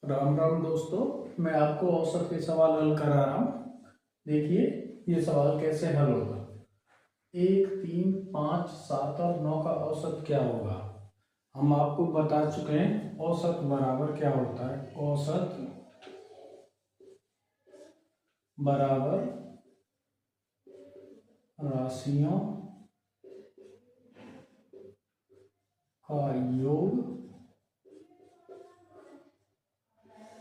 राम राम दोस्तों, मैं आपको औसत के सवाल हल करा रहा हूँ। देखिए ये सवाल कैसे हल होगा। 1, 3, 5, 7 और 9 का औसत क्या होगा। हम आपको बता चुके हैं औसत बराबर क्या होता है। औसत बराबर राशियों का योग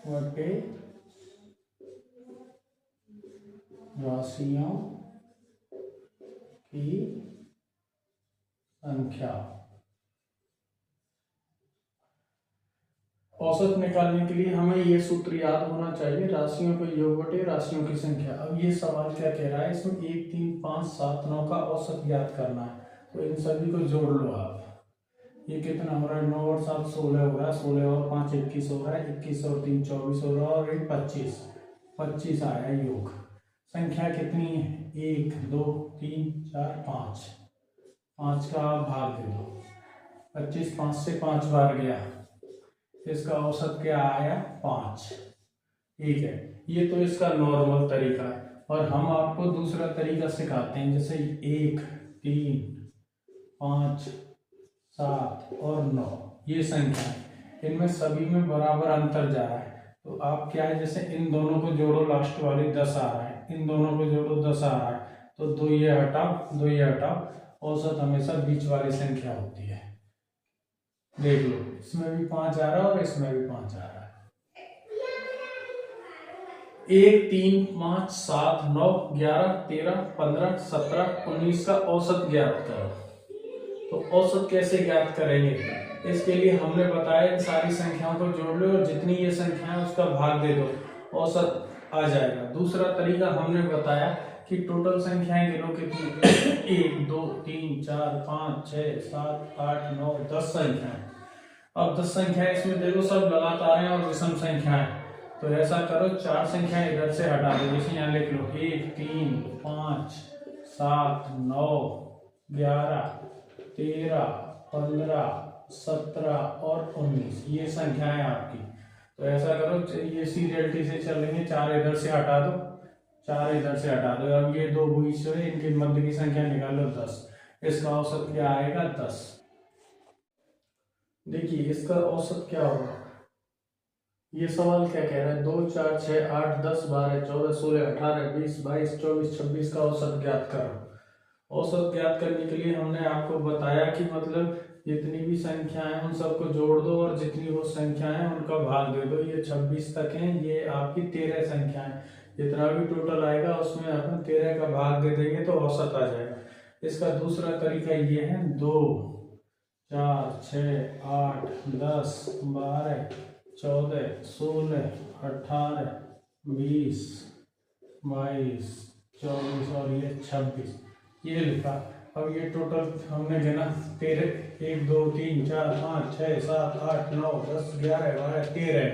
बटे राशियों की संख्या। औसत निकालने के लिए हमें ये सूत्र याद होना चाहिए, राशियों के योग बटे राशियों की संख्या। अब ये सवाल क्या कह रहा है, इसमें 1, 3, 5, 7, 9 का औसत ज्ञात करना है। तो इन सभी को जोड़ लो आप। ये कितना हो रहा है, 9 और 7 16 हो रहा है, 16 और 5 21 हो रहा है, 21 और 3 24 हो रहा है, और 1 25 25 आया योग। संख्या कितनी है, 1 2 3 4 5, 5 का आप भाग दे दो। 25 5 से 5 बार गया, इसका औसत क्या आया, 5। ठीक है, ये तो इसका नॉर्मल तरीका है। और हम आपको दूसरा तरीका सिखाते हैं, जैसे 1 3 5 7 और 9 ये संख्या है, इनमें सभी में बराबर अंतर जा रहा है। तो आप क्या है, जैसे इन दोनों को जोड़ो, लास्ट वाली 10 आ रहा है, इन दोनों को जोड़ो 10 आ रहा है, तो 2 ये हटाओ 2 ये हटाओ, औसत हमेशा बीच वाली संख्या होती है। देख लो, इसमें भी 5 आ रहा है और इसमें भी 5 आ रहा है। 1 3 5 7 9 11 13 15 17 19 का औसत ज्ञात करो। तो औसत कैसे ज्ञात करेंगे, इसके लिए हमने बताया इन सारी संख्याओं को जोड़ लो और जितनी ये संख्या है उसका भाग दे दो, औसत आ जाएगा। दूसरा तरीका हमने बताया कि टोटल संख्याएं गिनो कितनी 1 2 3 4 5 6 7 8 9 10 संख्याएं। अब 10 संख्याएं इसमें देखो सब लगातार हैं और विषम संख्या है। तो ऐसा करो, 4 संख्याएं इधर से हटा दो, जैसे यहाँ लिख लो 1 3 5 7 9 11 13 15 17 और 19 ये संख्याएं आपकी। तो ऐसा करो, ये सीरियलिटी से चलेंगे, 4 इधर से हटा दो, 4 इधर से हटा दो। अब ये 2 बीच में, इनके मध्य की संख्या निकालो 10, इसका औसत क्या आएगा 10। देखिए इसका औसत क्या होगा, ये सवाल क्या कह रहा है, 2 4 6 8 10 12 14 16 18 20 22 24 26 का औसत ज्ञात करो। औसत ज्ञात करने के लिए हमने आपको बताया कि मतलब जितनी भी संख्या है उन सबको जोड़ दो और जितनी वो संख्या है उनका भाग दे दो। ये 26 तक है, ये आपकी 13 संख्या है, जितना भी टोटल आएगा उसमें अपन 13 का भाग दे देंगे तो औसत आ जाएगा। इसका दूसरा तरीका ये है, 2 4 6 8 10 12 14 16 18 20 22 24 और ये 26 ये लिखा। अब ये टोटल हमने गिना 13, 1 2 3 4 5 6 7 8 9 10 11 12 13,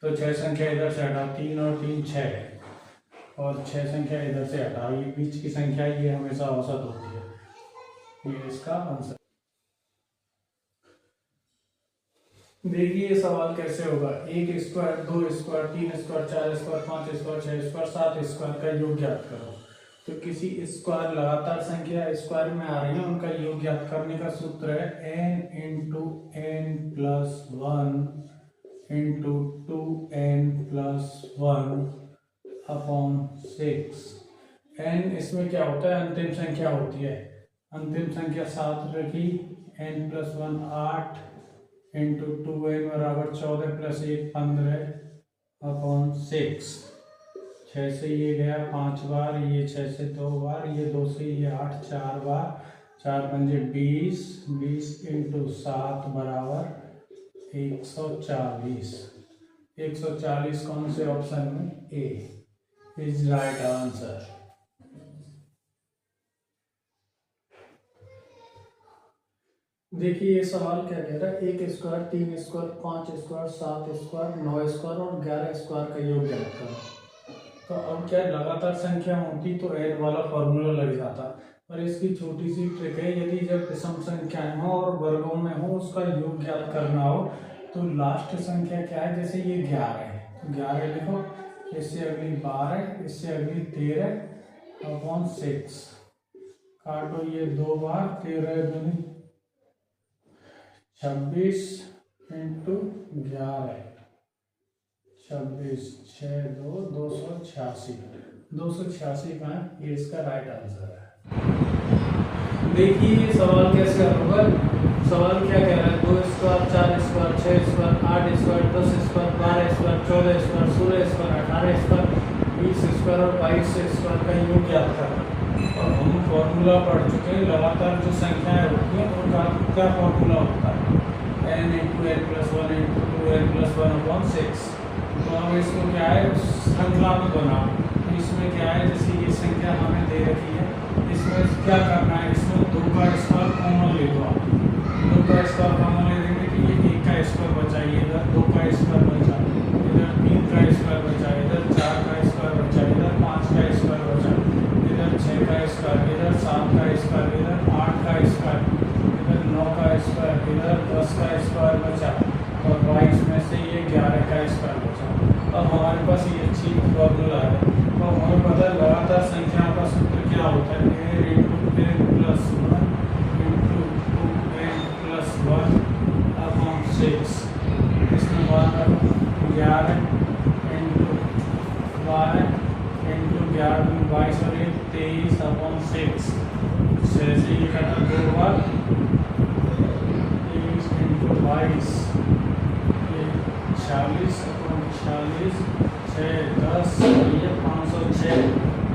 तो 6 संख्या इधर से हटाओ, 3 और 3 6 और 6 संख्या इधर से हटाओ, ये बीच की संख्या ये हमेशा औसत होती है। ये इसका आंसर। देखिए ये सवाल कैसे होगा, 1 square 2 square 3 square 4 square 5 square 6 square 7 square का योग ज्ञात करो। तो किसी स्क्वायर लगातार संख्या स्क्वायर में आ रही है, उनका योग ज्ञात करने का सूत्र है n into n plus 1 into 2n plus 1 upon 6। n इसमें क्या होता है, अंतिम संख्या होती है, अंतिम संख्या 7 रखी, n प्लस 1 8 इंटू 2n बराबर 14 प्लस 1 15 अपॉन 6। 6 से ये गया 5 बार, ये 6 से 2 बार, ये 2 से ये 8 4 बार, 4 पंजे 20, 20 इंटू 7 बराबर 140। 140 कौन से ऑप्शन में, ए इज राइट आंसर। देखिए ये सवाल क्या कह रहा है, 1 square 3 square 5 square 7 square 9 square और 11 स्क्वायर का योग ज्ञात करो। तो अब क्या लगातार संख्या होती तो n वाला फॉर्मूला लग जाता, पर इसकी छोटी सी ट्रिक है, यदि जब विषम संख्याएं हो और वर्गों में हो उसका योग ज्ञात करना हो तो लास्ट संख्या क्या है, जैसे ये 11 है तो 11 लिखो, इससे अगली 12, इससे अगली 13/6, काटो ये 2 बार, 13 दूनी 26 इंटू 11, 26 6 2 286, 286 का ये इसका राइट आंसर है। देखिए सवाल कैसे होगा, सवाल क्या कह रहा है, 2 square 4 square 6 square 8 square 10 square 12 square 14 square 16 square 18 square 20 square और 22 स्क्वायर का योग ज्ञात करना। और हम फॉर्मूला पढ़ चुके हैं, लगातार जो संख्याएं होती हैं उनका क्या फॉर्मूला होता है, n × n + 1 × 2n + 1/6। तो हम इसको क्या है श्रृंखला में बनाओ, तो इसमें क्या है, जैसे ये संख्या हमें दे रखी है, इसमें क्या करना है, इसमें 2 का स्क्वायर कॉमन ले लो आप, 2 का स्क्वायर कॉमन ले लेंगे कि ये 1 का स्क्वायर बचा, इधर 2 का स्क्वायर बचा, इधर 3 का स्क्वायर बचा, इधर 4 का स्क्वायर बचा, इधर 5 का स्क्वायर बचा, इधर 6 का स्क्वायर, इधर 7 का स्क्वायर, इधर 8 का स्क्वायर, इधर 9 का स्क्वायर, इधर 10 का स्क्वायर बचा और 22 में से ये 11 का स्क्वायर बचा। अब हमारे पास ये अच्छी फॉर्मूला है, तो हमें पता है लगातार संख्याओं का सूत्र क्या होता है, a × n + 1 × 2n + 1/6। इसमें 11 × 12 × 11 22 और 23/6, 6 से ये कटा 2 बार, 23 × 22 ये 46/46, 6 10 ये 506।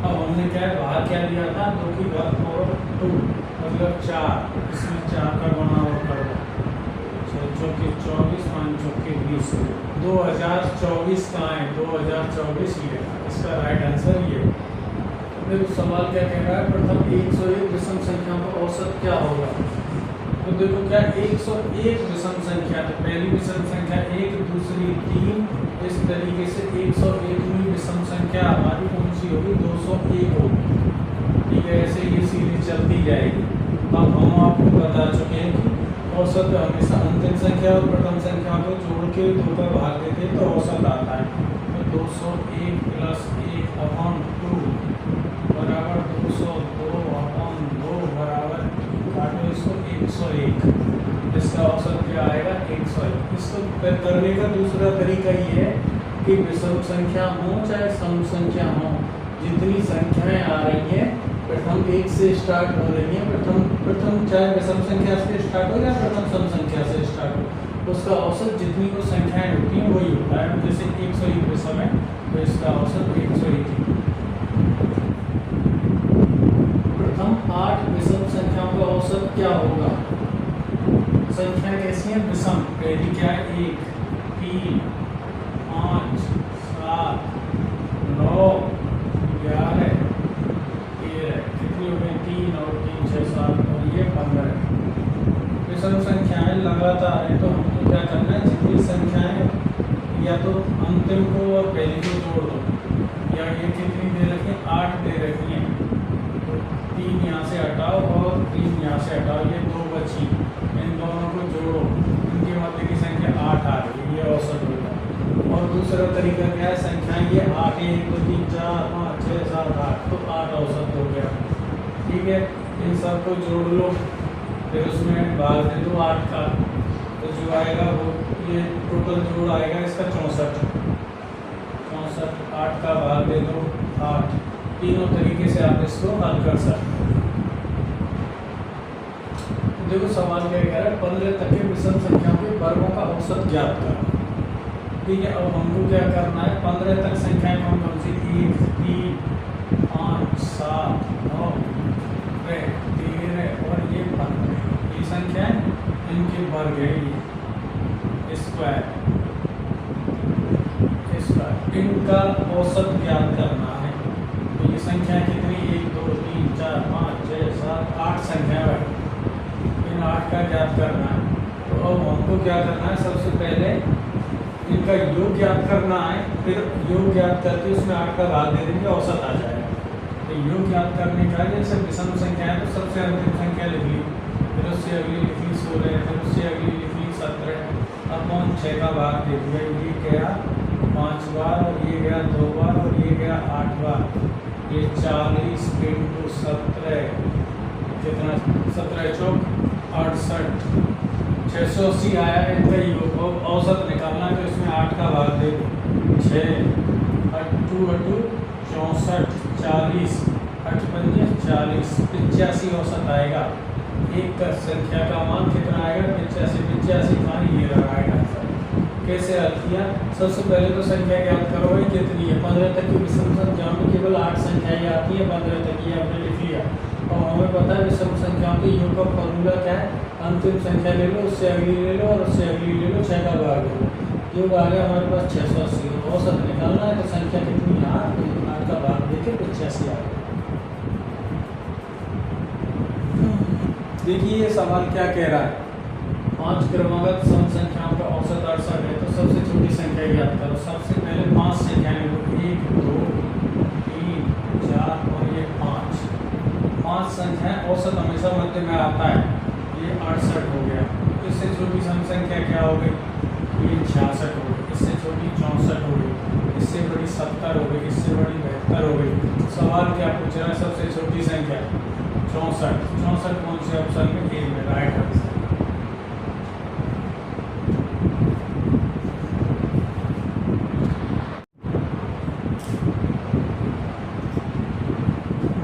अब हमने क्या है बाहर क्या दिया था, 2 की घात 4 मतलब 4, इसमें 4 का गुणा और कर दो, 6 चौके 24 5 चौके 20, 2024 कहाँ है, 2024 ये है, इसका राइट आंसर ये। देखो सवाल क्या कह रहा है, प्रथम 101 विषम संख्या का औसत क्या होगा। तो देखो क्या 101 विषम संख्या, तो पहली विषम संख्या 1, दूसरी 3, इस तरीके से 101वीं विषम संख्या हमारी कौन सी होगी, 201 होगी। ठीक है, ऐसे ये सीरीज चलती जाएगी। अब हम आपको बता चुके हैं कि औसत हमेशा अंतिम संख्या और प्रथम संख्या को जोड़ के 2 का भाग देते हैं तो औसत आता है। तो 201 + 1/2 बराबर 202/2 बराबर, काटो इसको 101, इसका औसत क्या आएगा 101। इसको करने का दूसरा तरीका ये है कि विषम संख्या हो चाहे सम संख्या हो, जितनी संख्याएं आ रही हैं प्रथम 1 से स्टार्ट हो रही हैं, प्रथम चाहे विषम संख्या से स्टार्ट हो या प्रथम सम संख्या से स्टार्ट हो, उसका औसत जितनी वो संख्याएं होती हैं वही होता है। जैसे 101 विषम है तो इसका औसत 101। प्रथम 8 विषम संख्याओं का औसत क्या होगा। संख्या कैसी है विषम, पहली क्या है 1 3 5 7 9 11 13, कितनी हो गई 3 और 3 6 7 और ये 15। विषम संख्याएं लगातार है तो हमको क्या करना है, जितनी संख्याएं या तो अंतिम को और पहली को जोड़ दो, या ये कितनी दे रखी है 8 दे रखी है, तो 3 यहाँ से हटाओ और 3 यहाँ से हटाओ, ये 2 बची, इन दोनों को जोड़ो, इनके मध्य की संख्या 8 आ रही है, ये औसत होगा। और दूसरा तरीका क्या है, संख्याएं ये 8 1 2 3 4 5 6 7 8, तो 8 औसत हो गया। ठीक है, इन सबको जोड़ लो, फिर उसमें भाग दे दो 8 का, तो जो आएगा वो ये टोटल जोड़ आएगा इसका 64, 8 का भाग दे दो 8। तीनों तरीके से आप इसको हल कर सकते हैं। देखो सवाल क्या कह रहा है, 15 तक के विषम संख्याओं के वर्गों का औसत ज्ञात करो। ठीक है, अब हमको क्या करना है, 15 तक संख्याएं कौन कौन सी, 1 3 5 7 9 13 और ये 15, ये संख्याएं इनके वर्ग है, ये स्क्वायर, इनका औसत ज्ञात करना है। तो ये संख्या कितनी 1 2 3 4 5 6 7 8 संख्या है, इन 8 का ज्ञात करना है। तो अब हमको क्या करना है, सबसे पहले इनका योग ज्ञात करना है, फिर योग ज्ञात करके उसमें 8 का भाग दे देंगे, औसत आ जाएगा। तो योग ज्ञात करने का जैसे विषम संख्या है तो सबसे अंतिम संख्या लिख ली, फिर उससे अगली लिख ली 16, फिर उससे अगली लिख ली 17 अपॉन 6 का भाग दे दिया, ये गया 5 बार और ये गया 2 बार और ये गया 8 बार। ये 40 इंटू 17 कितना, 17 चौक 68, 680 आया इनका योग। औसत निकालना है तो इसमें 8 का भाग दे दो, 6 अट्ठू 64, 40 8 पंजे 40, 85 औसत आएगा। एक का संख्या का मान कितना आएगा, 85 मान ये रहा आएगा। कैसे हल किया, सबसे पहले तो संख्या ज्ञात करो भाई कितनी है। 15 तक की विषम संख्याओं में केवल 8 संख्याएं आती है, 15 तक ये आपने लिख लिया। और हमें पता है विषम संख्याओं के योग का फॉर्मूला क्या है, अंतिम संख्या ले लो, उससे अगली ले लो और उससे अगली ले लो, 6 का भाग ले लो। योग आ गया हमारे पास 680। औसत निकालना है तो संख्या कितनी है, 8 का भाग देके 85 आ गया। देखिए ये सवाल क्या कह रहा है, 5 क्रमागत सम संख्याओं का औसत 68 है तो सबसे छोटी संख्या ज्ञात करो। सबसे पहले 5 संख्याएं लो, 1 2 3 4 और ये 5। 5 संख्याएं, औसत हमेशा मध्य में आता है, ये 68 हो गया। इससे छोटी सम संख्या क्या हो गई, ये 66 हो गई। इससे छोटी 64 हो गई, इससे बड़ी 70 हो गई, इससे बड़ी 72 हो गई। सवाल क्या पूछ रहा है, सबसे छोटी संख्या 64। 64 कौन से ऑप्शन में, ए में, राइट आंसर।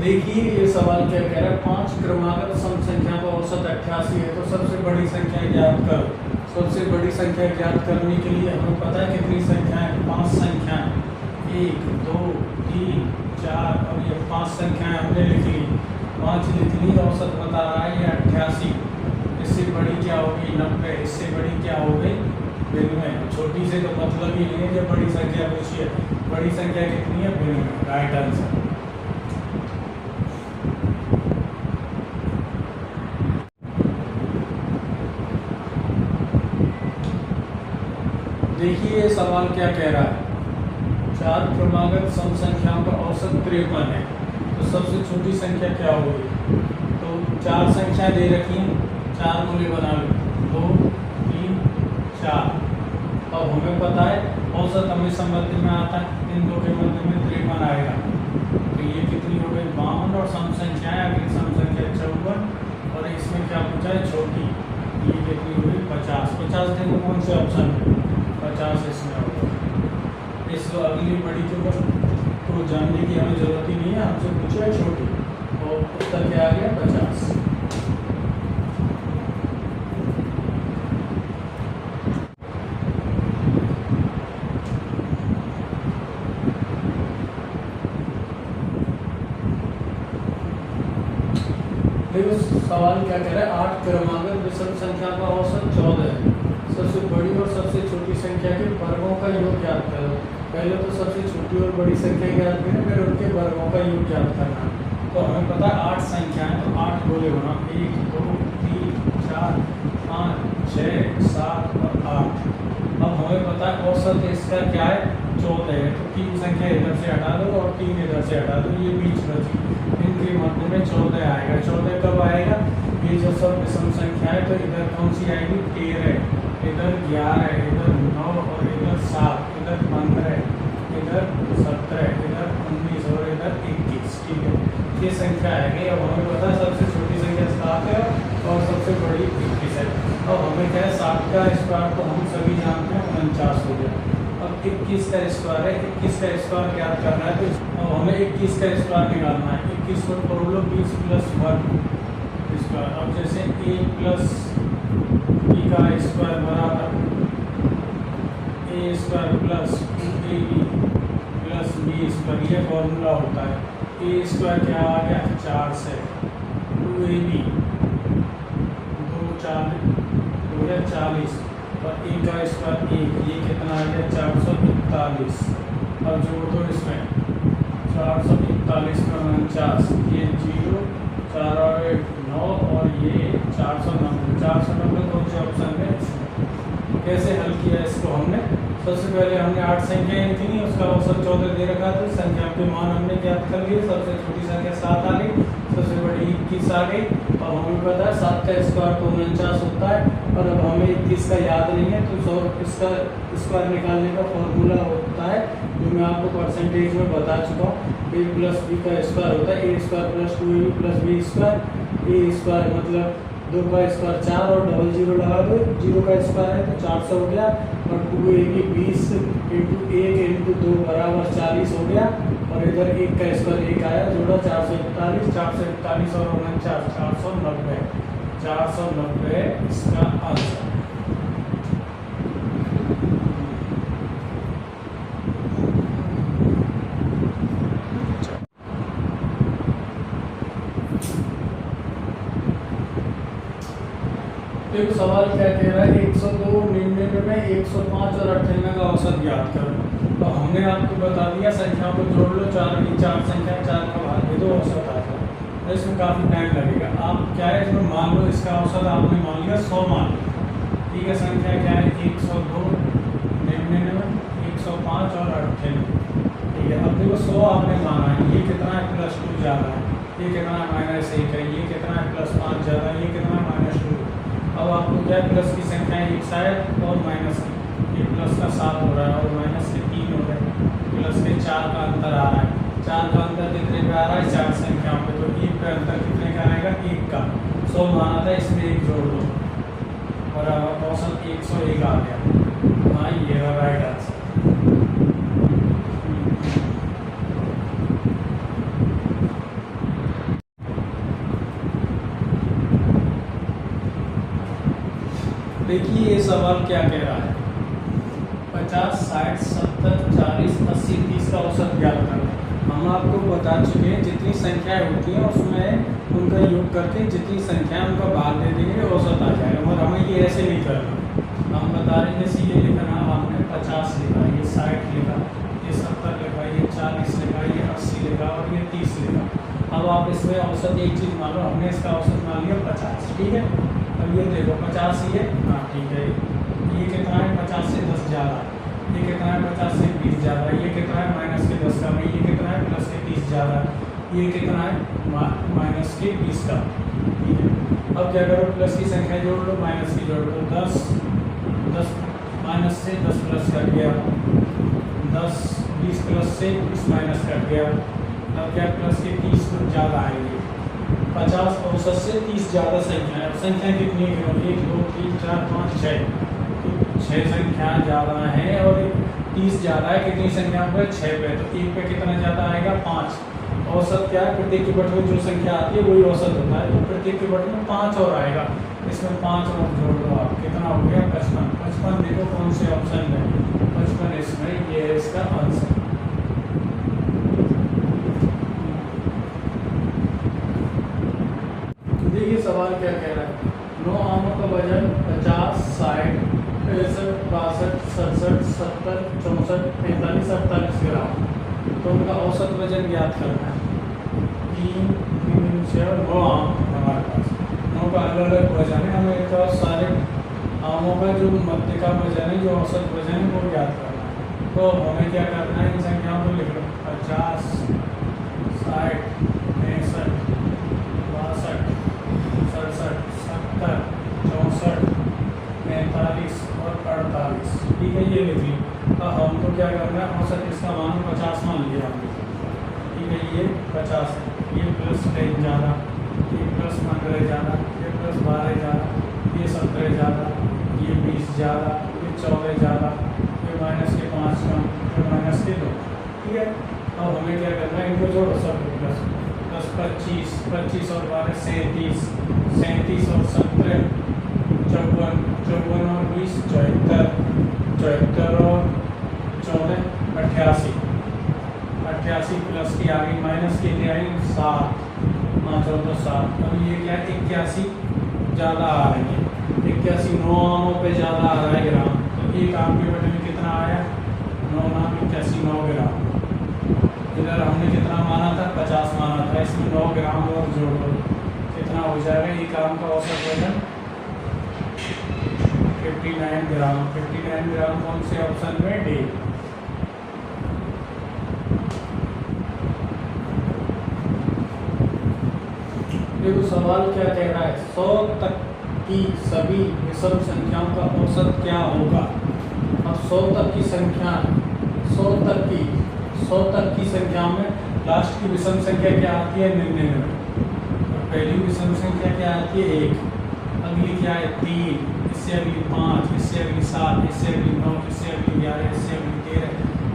देखिए ये सवाल क्या कह रहा है, 5 क्रमागत सम संख्या का औसत 88 है तो सबसे बड़ी संख्या ज्ञात करो। सबसे बड़ी संख्या ज्ञात करने के लिए हमें पता है कितनी संख्याएं, 5 संख्याएं, 1 2 3 4 और ये 5 संख्याएं हमने लिख ली। 5 लिख ली, औसत बता रहा है ये 88। इससे बड़ी क्या होगी, 90। इससे बड़ी क्या हो गई, 92। छोटी से तो मतलब ही नहीं है, जब बड़ी संख्या पूछी है। बड़ी संख्या कितनी है, 92, राइट आंसर। देखिए ये सवाल क्या कह रहा है, 4 क्रमागत सम संख्याओं का औसत 53 है तो सबसे छोटी संख्या क्या होगी। तो 4 संख्या दे रखी हैं, 4 मूल्य बना लो, 2 3 4। अब हमें पता है औसत हमेशा मध्य में आता है, इन दो के मध्य में 53 आएगा। तो ये कितनी हो गई, 52। और सम संख्याएं, अगली सम संख्या 54 और इसमें क्या पूछा है, छोटी, ये कितनी हो गई, 50। 50 देखो कौन से ऑप्शन में, 50 इसमें होगा। इस अगली बड़ी को जानने की हमें जरूरत ही नहीं है, हमसे पूछा है छोटी, और उत्तर क्या आ गया, 50। देखो सवाल क्या कह रहा है, 8 क्रमागत विषम संख्या का औसत 14 है। सबसे बड़ी और सबसे छोटी संख्या के वर्गों का योग ज्ञात करो। पहले तो सबसे छोटी और बड़ी संख्या ज्ञात करें, फिर उनके वर्गों का योग ज्ञात करना। तो हमें पता है 8 संख्याएं, तो 8 गोले बना, 1 2 3 4 5 6 7 और 8। अब हमें पता है औसत इसका क्या है, 14 है। तो 3 संख्या इधर से हटा दो और 3 इधर से हटा दो, ये बीच बची, इनके मध्य में 14 आएगा। 14 कब आएगा, ये जो सब विषम संख्या है, तो इधर कौन सी आएगी, 13, इधर 11, इधर 9 और इधर 7, इधर 15, इधर 17, इधर 19 और इधर 21। ठीक है, ये संख्या है। अब हमें पता है सबसे छोटी संख्या 7 है और सबसे बड़ी 21 है। अब हमें क्या है, 7 का स्क्वायर तो हम सभी जानते हैं 49 हो गया। अब 21 का स्क्वायर है, 21 का स्क्वायर ज्ञात करना है, तो अब हमें 21 का स्क्वायर निकालना है। 21 को तोड़ लो, 20 + 1 स्क्वायर। अब जैसे a + b का स्क्वायर बराबर a² + 2ab + b स्क्वायर, ये फॉर्मूला होता है। a² क्या आ गया, 4 से, 2ab 2 4 हो गया 40 और a का स्क्वायर 1, ये कितना आ गया, 441। अब जोड़ दो इसमें, 441 का 49, ये 0 4 और 8 9 और ये 490। 490 कौन से ऑप्शन में, कैसे हल किया इसको हमने, सबसे पहले हमने 8 संख्याएं थी, उसका औसत 14 दे रखा था, संख्या के मान हमने ज्ञात कर लिए। सबसे छोटी संख्या 7 आ गई, सबसे बड़ी 21 आ गई। और हमें पता है 7 का स्क्वायर तो 49 होता है, और अब हमें 21 का याद नहीं है, तो इसका स्क्वायर निकालने का फॉर्मूला होता है जो मैं आपको परसेंटेज में बता चुका हूँ। a प्लस बी का स्क्वायर होता है a square plus 2ab plus B square. A square मतलब 2 का स्क्वायर 4 और डबल जीरो लगा दो, 0 का स्क्वायर है तो 400 हो गया, और 2ab 20 इंटू 1 इंटू 2 बराबर 40 हो गया, और इधर 1 का स्क्वायर 1 आया, जोड़ा 441, 441 और 49 490 इसका आंसर। देखो सवाल क्या कह रहा है, 102, 99, 105 और 98 का औसत ज्ञात करो। तो हमने आपको बता दिया संख्याओं को जोड़ लो, 4 संख्या 4 का भाग दे दो, औसत आ जाए। तो इसमें काफ़ी टाइम लगेगा। आप क्या है इसमें मान लो, इसका औसत आपने मान लिया 100 मान लो, ठीक है। संख्या क्या है 102, 99, 105 और 98, ठीक है। अब देखो 100 आपने माना है, ये कितना है +2 ज़्यादा है, ये कितना है -1 है, ये कितना है +5 ज़्यादा है, ये कितना है -2। अब आपको क्या है प्लस की संख्या एक साइड और माइनस की, ये प्लस का 7 हो रहा है और माइनस के 3 हो रहे हैं, प्लस के 4 का अंतर आ रहा है। 4 का अंतर कितने पे आ रहा है 4 संख्याओं पे, तो 1 पे अंतर कितने का आएगा 1 का। 100 माना था, इसमें 1 जोड़ दो और औसत 101 आ गया। हाँ ये राइट आंसर। देखिए ये सवाल क्या कह रहा है, 50, 60, 70, 40, 80, 30 का औसत ज्ञात करना। हम आपको बता चुके हैं जितनी संख्याएं होती हैं उसमें उनका योग करके जितनी संख्याएं उनका भाग दे देंगे औसत आ जाएगा। और हमें ये ऐसे नहीं करना, हम बता रहे हैं जैसे ये लिखना, आपने 50 लिखा, ये 60 लिखा, ये 70 लिखा, ये 40 लिखा, ये 80 लिखा और ये 30 लिखा। अब आप इसमें औसत एक चीज़ मान लो, हमने इसका औसत मान लिया 50, ठीक है। अब ये देखो 50 ये, हाँ ठीक है, ये कितना है 50 से 10 ज़्यादा, ये कितना है 50 से 20 ज़्यादा, ये कितना है -10 का, ये कितना है +30 ज़्यादा, ये कितना है -20 का, ठीक है। अब क्या करो, प्लस की संख्या जोड़ लो, माइनस की जोड़ लो, 10 माइनस से 10 प्लस कट गया, 10 20 प्लस से 20 माइनस कट गया। अब क्या प्लस के 30 ज़्यादा आएंगे, 50 औसत से 30 ज़्यादा संख्या है। अब संख्या कितनी है, 1 2 3 4 5 6, तो 6 संख्या ज़्यादा है और 30 ज़्यादा है, कितनी संख्या पर 6 पे, तो 1 पे कितना ज़्यादा आएगा 5। औसत क्या है, प्रत्येक के बटे में जो संख्या आती है वही औसत होता है, तो प्रत्येक के बटे में 5 और आएगा, इसमें 5 और जोड़ दो आप, कितना हो गया 55। 55 देखो कौन से ऑप्शन में, 55 इसमें, ये है इसका आंसर। देखिए सवाल क्या कह रहा है, 9 आमों का वजन 50, 60, 65, 62, 67, 64, 45, 48 ग्राम, तो उनका औसत वजन ज्ञात करना है। 3, 6 और 9 आम हमारे पास, 9 का अलग अलग वजन है, हमें एक सारे आमों का जो मध्य का वजन है, जो औसत वजन है वो ज्ञात करना है। तो हमें क्या करना है, इन संख्याओं को लिख लो, 50, 60, 65, 62, 67, 70, 64, 45 और 48, ठीक है, ये लिख ली। अब हमको क्या करना है, औसत इसका मान 50 मान लिया हमने, ठीक है, ये 50 है, ये +10 ज़्यादा, ये +15 ज़्यादा, ये +12 ज़्यादा, ये 17 ज़्यादा, ये 20 ज़्यादा, ये 14 ज़्यादा, ये -5 कम, ये -2, ठीक है। अब हमें क्या करना है, इनको जोड़ो सब, +10, 25, 25 और 12 37, 37 और 17 54, 54 और 20 74, 74 और 14 88, 88 प्लस की आ गई, माइनस की ले आई 7, 5 और 2 7। अब ये क्या है 81 ज़्यादा आ रही है, 81 9 आमों पे ज़्यादा आ रहा है ग्राम, तो एक आम के बटे में कितना आया 9 नाम 81 9 ग्राम। इधर हमने कितना माना था 50 माना था, इसमें 9 ग्राम और जोड़ दो, कितना हो जाएगा, एक आम का औसत वजन 59 ग्राम। 59 ग्राम कौन से ऑप्शन में, डी। देखो सवाल क्या कह रहा है, 100 तक की सभी विषम संख्याओं का औसत क्या होगा। अब 100 तक की संख्या, 100 तक की संख्या में लास्ट की विषम संख्या क्या आती है, 99। और पहली विषम संख्या क्या आती है, 1। अगली क्या है, 3, इससे अगली 5, इससे अगली 7, इससे अगली 9, इससे अगली 11, इससे अगली 13,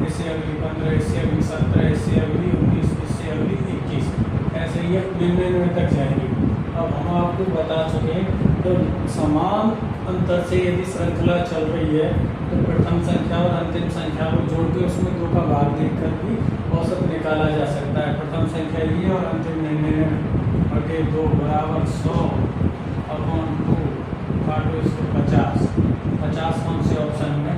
इससे अगली 15, इससे अगली 17, इससे अगली 19, इससे अगली 21, ऐसे ही 99 तक जाएंगे। अब हम आपको बता चुके हैं तो समान अंतर से यदि श्रृंखला चल रही है तो प्रथम संख्या और अंतिम संख्या को जोड़ के उसमें 2 का भाग देकर भी औसत निकाला जा सकता है। प्रथम संख्या ये और अंतिम 99/2 बराबर 100 अपॉन 2 काटो इसको 50। 50 कौन से ऑप्शन में,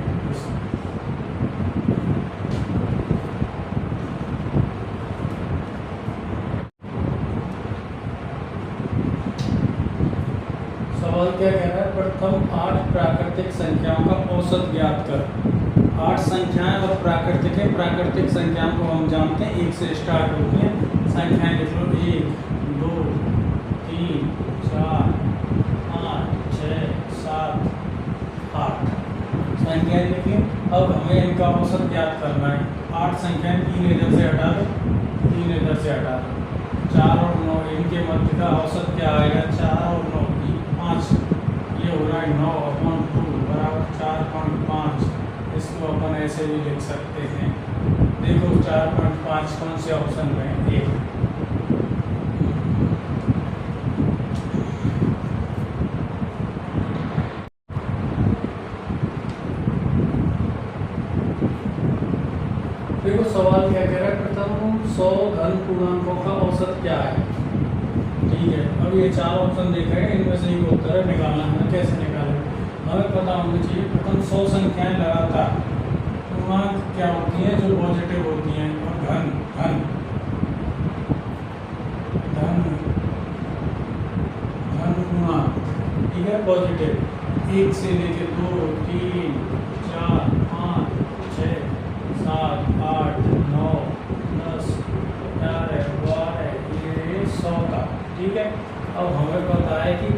सवाल क्या कह रहा है, प्रथम 8 प्राकृतिक संख्याओं का औसत ज्ञात कर। 8 संख्याएं और प्राकृतिक है। प्राकृतिक संख्याओं को हम जानते हैं 1 से स्टार्ट होती हैं। संख्याएं लिख लो, 1 2 3 4 5 6 7 8 संख्याएं लिखी। अब हमें इनका औसत ज्ञात करना है। 8 संख्याएं 3 इधर से हटा दो, 3 इधर से हटा दो, 4 और 9 इनके मध्य का औसत क्या आएगा, 4 और 9 5, ये हो रहा है 9/2 बराबर 4.5। इसको अपन ऐसे भी लिख सकते हैं। देखो 4.5 कौन से ऑप्शन में है, 1। देखो सवाल क्या कह रहा है, प्रथम 100 घन पूर्णांकों का औसत क्या है। ठीक है, अब ये 4 ऑप्शन देख रहे हैं, इनमें से एक उत्तर निकालना है। कैसे निकालेंगे, हमें पता होना चाहिए प्रथम 100 संख्याएं लगातार पूर्णांक क्या होती हैं, जो पॉजिटिव होती हैं, और घन घन घन घन पूर्णांक, ठीक है, पॉजिटिव 1 से लेके 2 3 4 5 6 7 8 9 10 11 12 ये 100 का। ठीक है, अब हमें पता है कि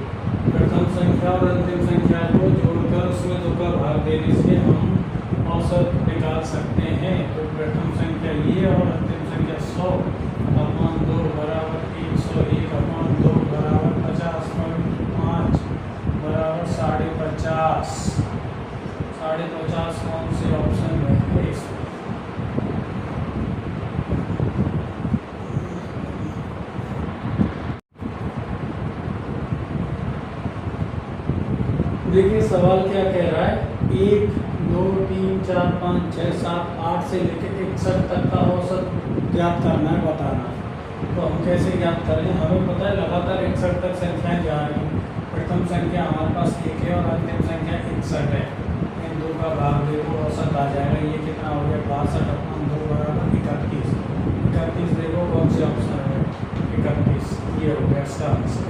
प्रथम संख्या और अंतिम संख्या को जोड़कर उसमें 2 का भाग देने से हम औसत निकाल सकते हैं। तो प्रथम संख्या ये और अंतिम संख्या 100/2 बराबर 101/2 बराबर 50.5 बराबर 50.5। 50.5 कौन से ऑप्शन में है इसमें। देखिए सवाल क्या कह रहा है, 1 2 3 4 5 6 7 8 से लेकर 61 तक का औसत ज्ञात करना है, बताना है। तो हम कैसे ज्ञात करें, हमें पता है लगातार 61 तक संख्याएं जा रही हैं। प्रथम संख्या हमारे पास 1 है और अंतिम संख्या 61 है। इन 2 का भाग देखो, औसत आ जाएगा। ये कितना हो गया, 62/2 बराबर 31। 31 देखो कौन से ऑप्शन है, 31 ये हो गया इसका आंसर।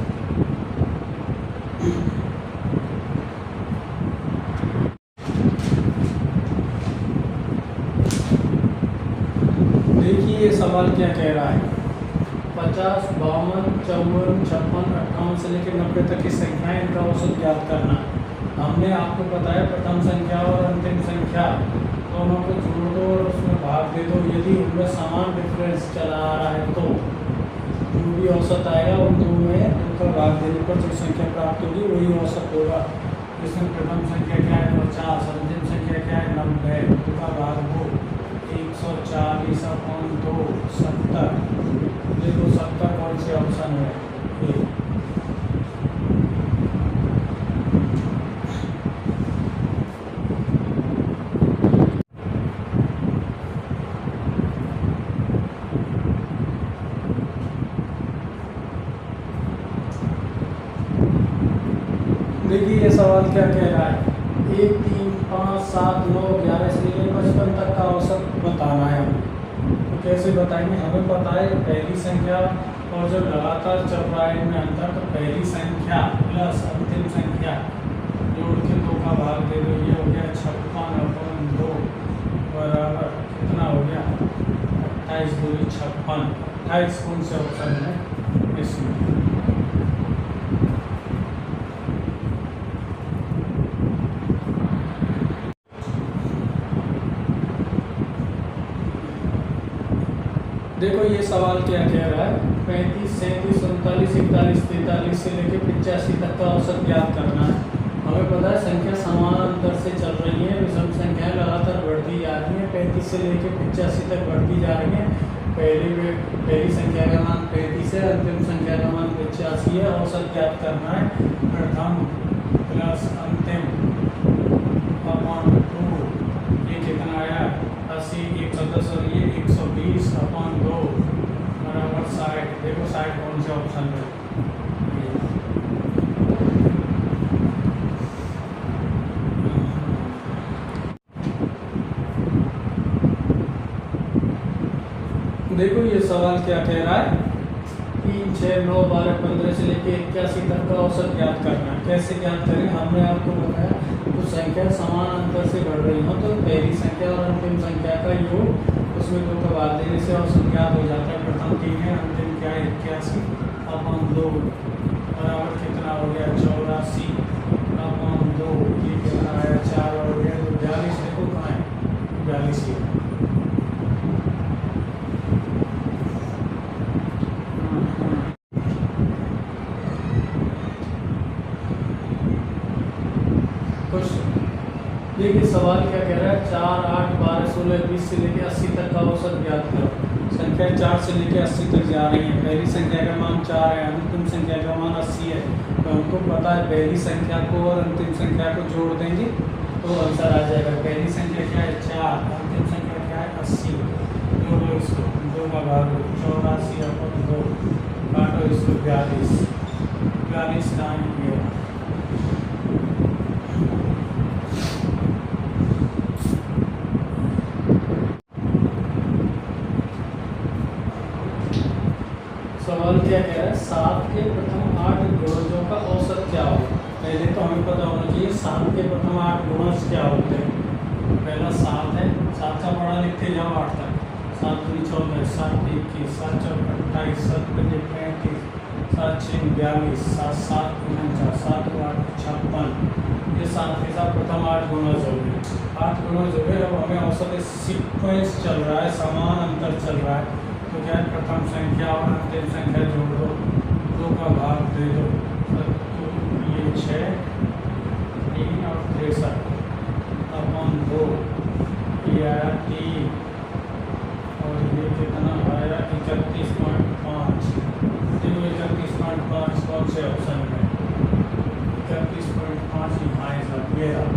देखिए ये सवाल क्या कह रहा है, 50 52 54 56 58 से लेकर 90 तक की संख्याएं, इनका औसत ज्ञात करना है। हमने आपको बताया प्रथम संख्या और अंतिम संख्या दोनों को जोड़ दो और उसमें भाग दे दो। यदि उनमें समान डिफरेंस चला आ रहा है तो जो भी औसत आएगा उन 2 में 2 का भाग देने पर जो संख्या प्राप्त होगी वही औसत होगा। इसमें प्रथम संख्या क्या है, 50, अंतिम संख्या क्या है, 90, 2 का भाग हो 140/2 70। देखो 70 कौन से ऑप्शन है, देखिए ये सवाल क्या कह रहा है, 1 3 5 7 9 11 से लेकर 55 तक का औसत बताना है हमें। तो कैसे बताएंगे, हमें पता है पहली संख्या और जब लगातार चल रहा है इनमें अंतर, तो पहली संख्या प्लस अंतिम संख्या जोड़ के 2 का भाग दे दो। ये हो गया 56/2 बराबर कितना हो गया, 28 दूनी 56। 28 कौन से ऑप्शन है इसमें। देखो ये सवाल क्या कह रहा है, 35, 37, 39, 41, 43 से लेके 85 तक का औसत ज्ञात करना है। हमें पता है संख्या समान अंतर से चल रही है, विषम संख्याएं लगातार बढ़ती जा रही हैं, 35 से लेके 85 तक बढ़ती जा रही हैं। पहली संख्या का मान 35 है, अंतिम संख्या का मान 85 है। औसत ज्ञात करना है, प्रथम प्लस अंतिम अपॉन 2, ये कितना आया 80, 110 और ये 120 अपॉन 2 बराबर 60। देखो 60 कौन से ऑप्शन में, देखो ये सवाल क्या कह रहा है, 3, 6, 9, 12, 15 से लेके 81 तक का औसत ज्ञात करना है। कैसे ज्ञात करें, हमने आपको बताया तो संख्या समान अंतर से बढ़ रही हो तो पहली संख्या और अंतिम संख्या का योग, उसमें 2 का भाग देने से औसत ज्ञात हो जाता है। प्रथम 3 है, अंतिम क्या है 81 अपॉन 2 बराबर कितना हो गया 84 अपॉन 2, ये कितना आया 4 हो गया, तो 42। देखो कहाँ है 42 ही। देखिए सवाल क्या कह रहा है, 4, 8, 12, 16, 20 से लेकर 80 तक का औसत ज्ञात करो। संख्या 4 से लेकर 80 तक जा रही है, पहली संख्या का मान 4 है, अंतिम संख्या का मान 80 है। तो हमको पता है पहली संख्या को और अंतिम संख्या को जोड़ देंगे तो आंसर आ जाएगा। पहली संख्या क्या है 4, अंतिम संख्या क्या है 80, जोड़ो इसको, 2 का भाग 84 अपॉन 2, काटो इसको 42, 42 टाइम ये। सवाल क्या कह रहा है, 7 के प्रथम 8 गुणजों का औसत क्या हो। पहले तो हमें पता होना चाहिए 7 के प्रथम 8 गुणज क्या होते हैं। पहला 7 है, 7 का पढ़ा लिखते जाओ 8 तक, 7 दूनी 14, 7 21, 7 चौक 28, 7 पंजे 35, 7 6 42, 7 7 49, 7 8 56। ये 7 के साथ प्रथम 8 गुणज हो गए, 8 गुणज हो गए। अब हमें औसत सीक्वेंस चल रहा है, समान अंतर चल रहा है, तो क्या है प्रथम संख्या और अंतिम संख्या जोड़ दो, 2 का भाग दे दो, तो ये 6, 3 और 63 अपॉन 2, ये आया 3 और ये कितना आया 31.5। देखो 31.5 कौन से ऑप्शन में, 31.5 यहाँ सब ये रहा।